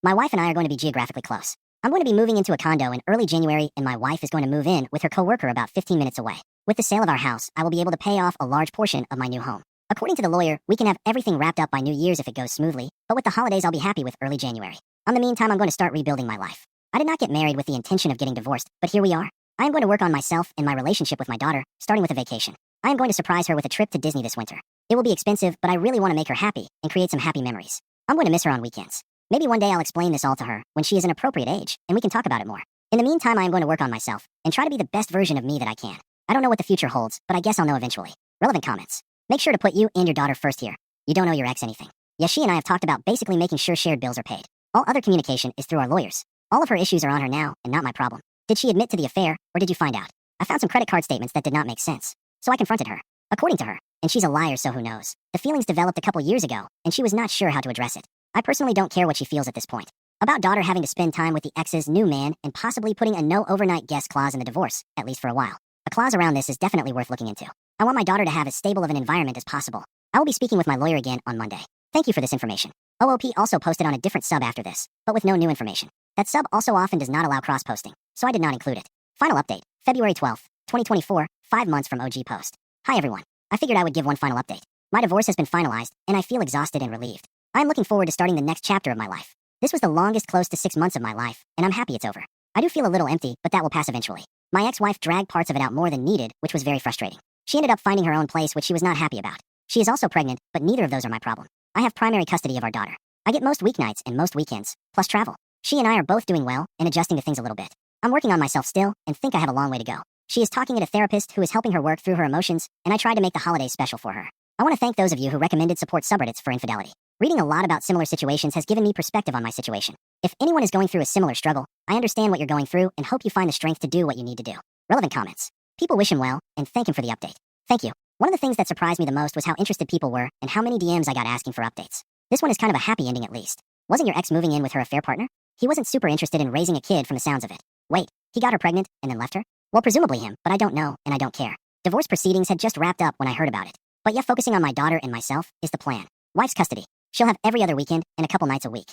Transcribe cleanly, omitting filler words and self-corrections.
My wife and I are going to be geographically close. I'm going to be moving into a condo in early January, and my wife is going to move in with her coworker about 15 minutes away. With the sale of our house, I will be able to pay off a large portion of my new home. According to the lawyer, we can have everything wrapped up by New Year's if it goes smoothly, but with the holidays I'll be happy with early January. In the meantime, I'm going to start rebuilding my life. I did not get married with the intention of getting divorced, but here we are. I am going to work on myself and my relationship with my daughter, starting with a vacation. I am going to surprise her with a trip to Disney this winter. It will be expensive, but I really want to make her happy and create some happy memories. I'm going to miss her on weekends. Maybe one day I'll explain this all to her when she is an appropriate age, and we can talk about it more. In the meantime, I am going to work on myself and try to be the best version of me that I can. I don't know what the future holds, but I guess I'll know eventually. Relevant comments. Make sure to put you and your daughter first here. You don't owe your ex anything. Yes, she and I have talked about basically making sure shared bills are paid. All other communication is through our lawyers. All of her issues are on her now and not my problem. Did she admit to the affair, or did you find out? I found some credit card statements that did not make sense. So I confronted her. According to her, and she's a liar, so who knows? The feelings developed a couple years ago, and she was not sure how to address it. I personally don't care what she feels at this point. About daughter having to spend time with the ex's new man and possibly putting a no overnight guest clause in the divorce, at least for a while. A clause around this is definitely worth looking into. I want my daughter to have as stable of an environment as possible. I will be speaking with my lawyer again on Monday. Thank you for this information. OOP also posted on a different sub after this, but with no new information. That sub also often does not allow cross-posting, so I did not include it. Final update, February 12th, 2024, 5 months from OG post. Hi everyone. I figured I would give one final update. My divorce has been finalized, and I feel exhausted and relieved. I am looking forward to starting the next chapter of my life. This was the longest close to 6 months of my life, and I'm happy it's over. I do feel a little empty, but that will pass eventually. My ex-wife dragged parts of it out more than needed, which was very frustrating. She ended up finding her own place, which she was not happy about. She is also pregnant, but neither of those are my problem. I have primary custody of our daughter. I get most weeknights and most weekends, plus travel. She and I are both doing well and adjusting to things a little bit. I'm working on myself still and think I have a long way to go. She is talking at a therapist who is helping her work through her emotions, and I tried to make the holidays special for her. I want to thank those of you who recommended support subreddits for infidelity. Reading a lot about similar situations has given me perspective on my situation. If anyone is going through a similar struggle, I understand what you're going through and hope you find the strength to do what you need to do. Relevant comments. People wish him well and thank him for the update. Thank you. One of the things that surprised me the most was how interested people were and how many DMs I got asking for updates. This one is kind of a happy ending at least. Wasn't your ex moving in with her affair partner? He wasn't super interested in raising a kid from the sounds of it. Wait, he got her pregnant and then left her? Well, presumably him, but I don't know and I don't care. Divorce proceedings had just wrapped up when I heard about it. But yeah, focusing on my daughter and myself is the plan. Wife's custody. She'll have every other weekend and a couple nights a week.